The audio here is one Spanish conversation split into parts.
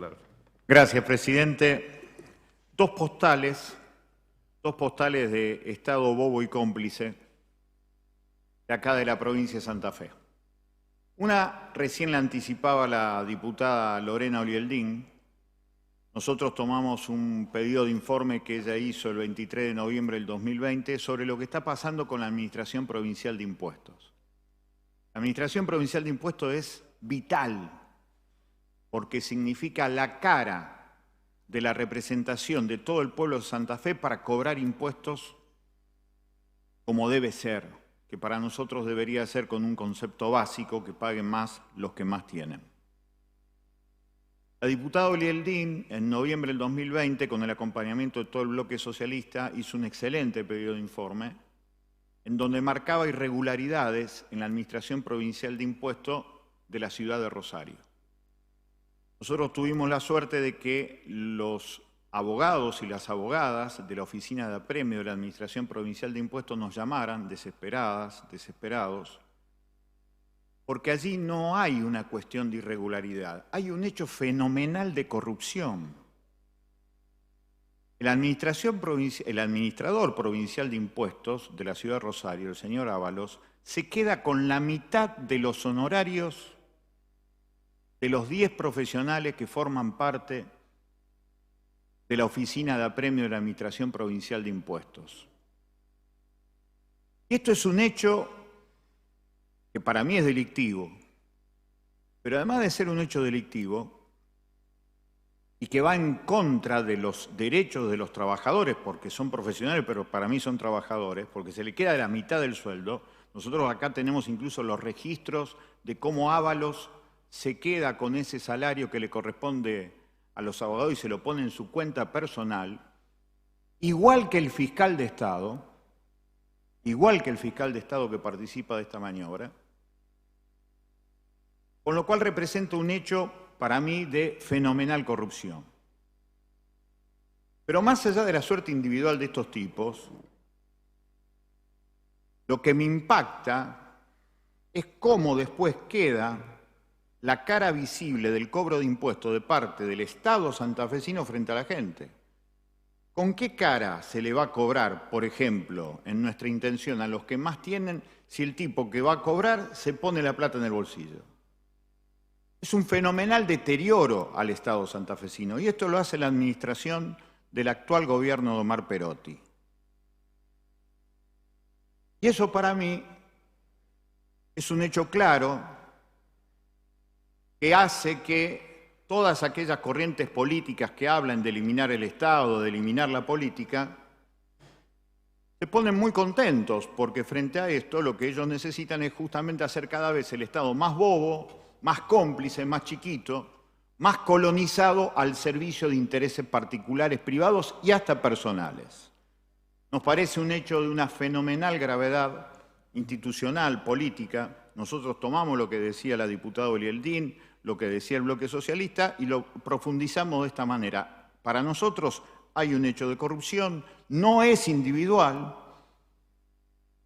palabra. Gracias, presidente. Dos postales de Estado bobo y cómplice de acá de la provincia de Santa Fe. Una recién la anticipaba la diputada Lorena Olieldín. Nosotros tomamos un pedido de informe que ella hizo el 23 de noviembre del 2020 sobre lo que está pasando con la Administración Provincial de Impuestos. La Administración Provincial de Impuestos es vital porque significa la cara de la representación de todo el pueblo de Santa Fe para cobrar impuestos como debe ser, que para nosotros debería ser con un concepto básico, que paguen más los que más tienen. La diputada Olieldín, en noviembre del 2020, con el acompañamiento de todo el bloque socialista, hizo un excelente pedido de informe en donde marcaba irregularidades en la Administración Provincial de Impuestos de la ciudad de Rosario. Nosotros tuvimos la suerte de que los abogados y las abogadas de la Oficina de Apremio de la Administración Provincial de Impuestos nos llamaran desesperados, porque allí no hay una cuestión de irregularidad, hay un hecho fenomenal de corrupción. El administrador provincial de impuestos de la ciudad de Rosario, el señor Ábalos, se queda con la mitad de los honorarios de los 10 profesionales que forman parte de la Oficina de Apremio de la Administración Provincial de Impuestos. Y esto es un hecho que para mí es delictivo, pero además de ser un hecho delictivo y que va en contra de los derechos de los trabajadores, porque son profesionales, pero para mí son trabajadores, porque se le queda la mitad del sueldo. Nosotros acá tenemos incluso los registros de cómo Ábalos se queda con ese salario que le corresponde a los abogados y se lo pone en su cuenta personal, igual que el fiscal de Estado que participa de esta maniobra, con lo cual representa un hecho para mí de fenomenal corrupción. Pero más allá de la suerte individual de estos tipos, lo que me impacta es cómo después queda la cara visible del cobro de impuestos de parte del Estado santafesino frente a la gente. ¿Con qué cara se le va a cobrar, por ejemplo, en nuestra intención a los que más tienen, si el tipo que va a cobrar se pone la plata en el bolsillo? Es un fenomenal deterioro al Estado santafesino, y esto lo hace la administración del actual gobierno de Omar Perotti. Y eso para mí es un hecho claro que hace que todas aquellas corrientes políticas que hablan de eliminar el Estado, de eliminar la política, se ponen muy contentos, porque frente a esto lo que ellos necesitan es justamente hacer cada vez el Estado más bobo, más cómplice, más chiquito, más colonizado al servicio de intereses particulares, privados y hasta personales. Nos parece un hecho de una fenomenal gravedad institucional, política. Nosotros tomamos lo que decía la diputada Olieldín, lo que decía el bloque socialista, y lo profundizamos de esta manera. Para nosotros hay un hecho de corrupción, no es individual,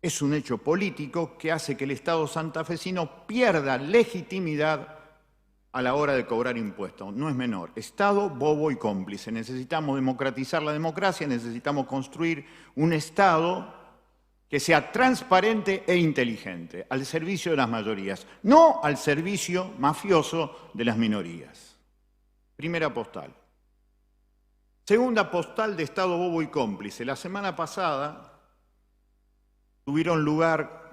es un hecho político que hace que el Estado santafesino pierda legitimidad a la hora de cobrar impuestos. No es menor. Estado bobo y cómplice. Necesitamos democratizar la democracia, necesitamos construir un Estado que sea transparente e inteligente, al servicio de las mayorías, no al servicio mafioso de las minorías. Primera postal. Segunda postal de Estado bobo y cómplice. La semana pasada tuvieron lugar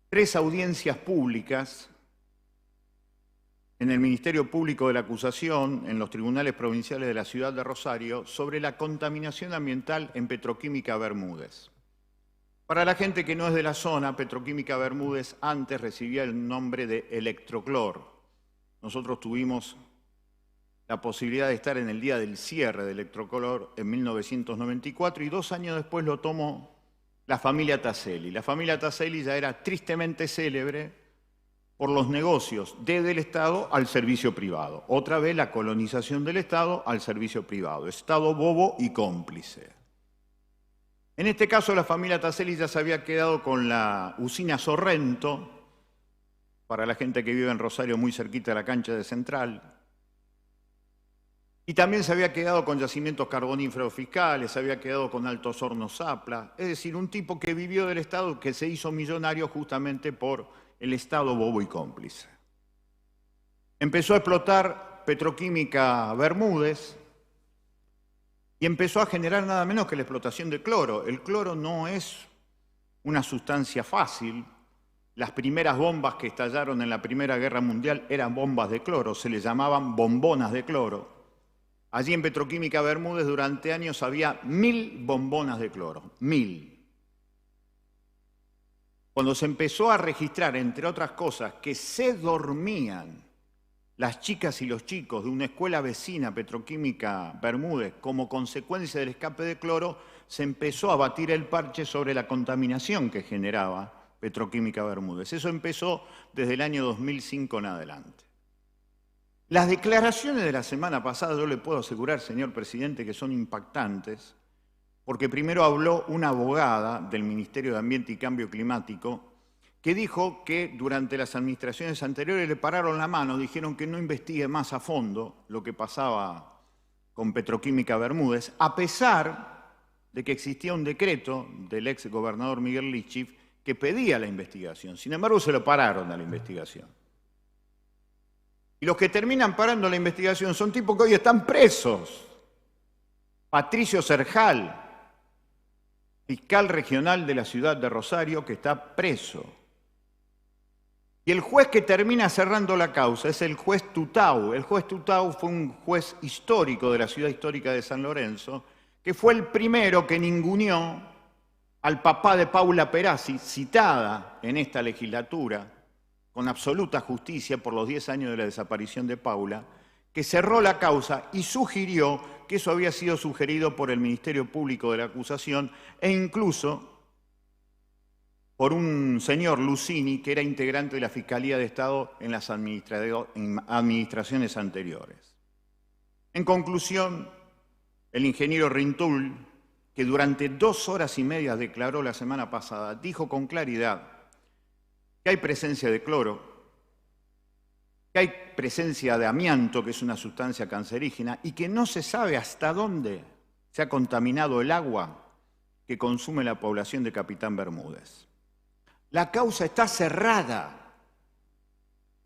3 audiencias públicas en el Ministerio Público de la Acusación, en los tribunales provinciales de la ciudad de Rosario, sobre la contaminación ambiental en Petroquímica Bermúdez. Para la gente que no es de la zona, Petroquímica Bermúdez antes recibía el nombre de Electroclor. Nosotros tuvimos la posibilidad de estar en el día del cierre de Electroclor en 1994 y 2 años después lo tomó la familia Taselli. La familia Taselli ya era tristemente célebre por los negocios desde el Estado al servicio privado. Otra vez la colonización del Estado al servicio privado. Estado bobo y cómplice. En este caso, la familia Taselli ya se había quedado con la usina Sorrento, para la gente que vive en Rosario, muy cerquita de la cancha de Central, Y también se había quedado con yacimientos carboníferos fiscales, se había quedado con Altos Hornos Zapla, es decir, un tipo que vivió del Estado, que se hizo millonario justamente por el Estado bobo y cómplice. Empezó a explotar Petroquímica Bermúdez y empezó a generar nada menos que la explotación de cloro. El cloro no es una sustancia fácil. Las primeras bombas que estallaron en la Primera Guerra Mundial eran bombas de cloro, se les llamaban bombonas de cloro. Allí en Petroquímica Bermúdez durante años había 1000 bombonas de cloro, 1000. Cuando se empezó a registrar, entre otras cosas, que se dormían las chicas y los chicos de una escuela vecina, Petroquímica Bermúdez, como consecuencia del escape de cloro, se empezó a batir el parche sobre la contaminación que generaba Petroquímica Bermúdez. Eso empezó desde el año 2005 en adelante. Las declaraciones de la semana pasada, yo le puedo asegurar, señor presidente, que son impactantes, porque primero habló una abogada del Ministerio de Ambiente y Cambio Climático que dijo que durante las administraciones anteriores le pararon la mano, dijeron que no investigue más a fondo lo que pasaba con Petroquímica Bermúdez, a pesar de que existía un decreto del ex gobernador Miguel Lichif que pedía la investigación. Sin embargo, se lo pararon a la investigación. Y los que terminan parando la investigación son tipos que hoy están presos. Patricio Serjal, fiscal regional de la ciudad de Rosario, que está preso. Y el juez que termina cerrando la causa es el juez Tutau. El juez Tutau fue un juez histórico de la ciudad histórica de San Lorenzo, que fue el primero que ninguneó al papá de Paula Perazzi, citada en esta legislatura, con absoluta justicia por los 10 años de la desaparición de Paula, que cerró la causa y sugirió que eso había sido sugerido por el Ministerio Público de la acusación e incluso por un señor Lucini, que era integrante de la Fiscalía de Estado en las administraciones anteriores. En conclusión, el ingeniero Rintul, que durante 2 horas y media declaró la semana pasada, dijo con claridad que hay presencia de cloro, que hay presencia de amianto, que es una sustancia cancerígena, y que no se sabe hasta dónde se ha contaminado el agua que consume la población de Capitán Bermúdez. La causa está cerrada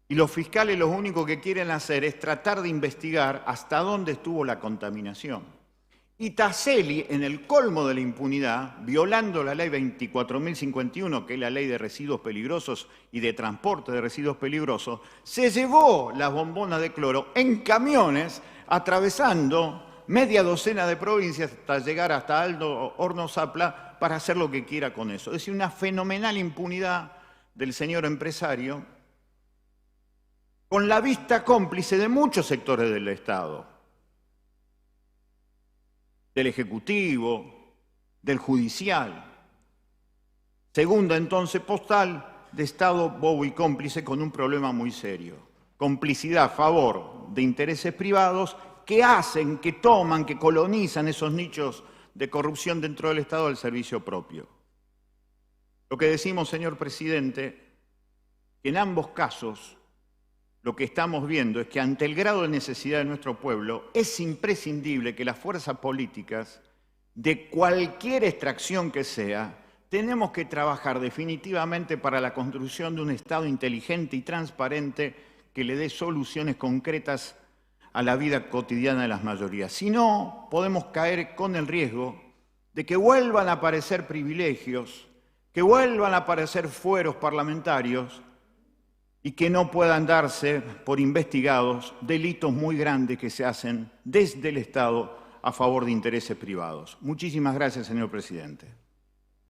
y los fiscales lo único que quieren hacer es tratar de investigar hasta dónde estuvo la contaminación. Y Taselli, en el colmo de la impunidad, violando la ley 24.051, que es la ley de residuos peligrosos y de transporte de residuos peligrosos, se llevó las bombonas de cloro en camiones, atravesando media docena de provincias hasta llegar hasta Altos Hornos Zapla para hacer lo que quiera con eso. Es decir, una fenomenal impunidad del señor empresario, con la vista cómplice de muchos sectores del Estado, del Ejecutivo, del Judicial. Segunda, entonces, postal de Estado bobo y cómplice con un problema muy serio. Complicidad a favor de intereses privados que hacen, que toman, que colonizan esos nichos de corrupción dentro del Estado al servicio propio. Lo que decimos, señor presidente, que en ambos casos lo que estamos viendo es que ante el grado de necesidad de nuestro pueblo es imprescindible que las fuerzas políticas, de cualquier extracción que sea, tenemos que trabajar definitivamente para la construcción de un Estado inteligente y transparente que le dé soluciones concretas a la vida cotidiana de las mayorías. Si no, podemos caer con el riesgo de que vuelvan a aparecer privilegios, que vuelvan a aparecer fueros parlamentarios y que no puedan darse por investigados delitos muy grandes que se hacen desde el Estado a favor de intereses privados. Muchísimas gracias, señor presidente.